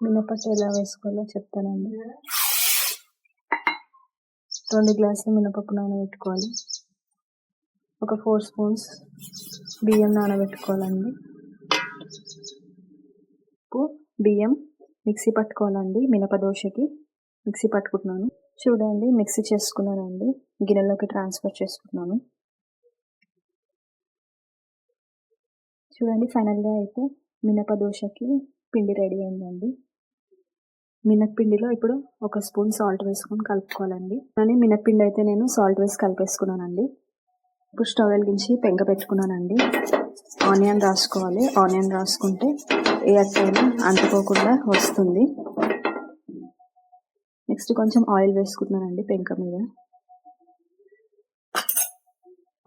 మినపప్పు ఎలా వేసుకోవాలో చెప్తానండి. 2 గ్లాసుల మినపప్పు నానబెట్టుకోవాలి. ఒక 4 స్పూన్స్ బియ్యం నానబెట్టుకోవాలండి. బియ్యం మిక్సీ పట్టుకోవాలండి. మినప దోశకి మిక్సీ పట్టుకుంటున్నాను. చూడండి, మిక్సీ చేసుకున్నానండి. గిన్నెలోకి ట్రాన్స్ఫర్ చేసుకుంటున్నాను. చూడండి, ఫైనల్గా అయితే మినప దోశకి పిండి రెడీ అయిందండి. మినప్పిండిలో ఇప్పుడు 1 స్పూన్ సాల్ట్ వేసుకొని కలుపుకోవాలండి. కానీ మినప్పిండి అయితే నేను సాల్ట్ వేసి కలిపేసుకున్నానండి. ఇప్పుడు స్టవ్ వెలిగించి పెంక పెట్టుకున్నానండి. ఆనియన్ రాసుకోవాలి. ఆనియన్ రాసుకుంటే ఏ అట్టైనా అంటుకోకుండా వస్తుంది. నెక్స్ట్ కొంచెం ఆయిల్ వేసుకుంటున్నానండి పెంక మీద.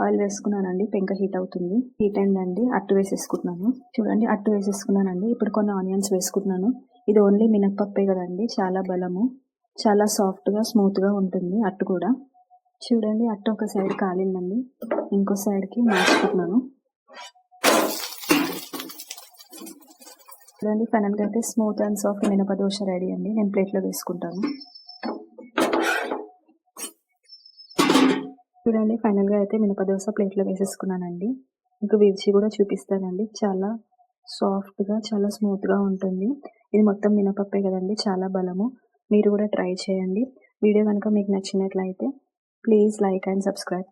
ఆయిల్ వేసుకున్నానండి. పెంక హీట్ అవుతుంది. హీట్ అయిందండి. అట్టు వేసేసుకుంటున్నాను. చూడండి, అట్టు వేసేసుకున్నానండి. ఇప్పుడు కొన్ని ఆనియన్స్ వేసుకుంటున్నాను. ఇది ఓన్లీ మినప్పప్పే కదండి, చాలా బలము, చాలా సాఫ్ట్గా స్మూత్గా ఉంటుంది అట్టు కూడా. చూడండి, అట్టు ఒక సైడ్ కాలిందండి. ఇంకో సైడ్కి మార్చుకుంటున్నాను. చూడండి, ఫైనల్గా అయితే స్మూత్ అండ్ సాఫ్ట్ మినప దోశ రెడీ అండి. నేను ప్లేట్లో వేసుకుంటాను. చూడండి, ఫైనల్గా అయితే మినప దోశ ప్లేట్లో వేసేసుకున్నానండి. మీకు విరిచి కూడా చూపిస్తానండి. చాలా సాఫ్ట్గా, చాలా స్మూత్గా ఉంటుంది. ఇది మొత్తం మినపప్పే కదండి, చాలా బలము. మీరు కూడా ట్రై చేయండి. వీడియో కనుక మీకు నచ్చినట్లయితే ప్లీజ్ లైక్ అండ్ సబ్స్క్రైబ్.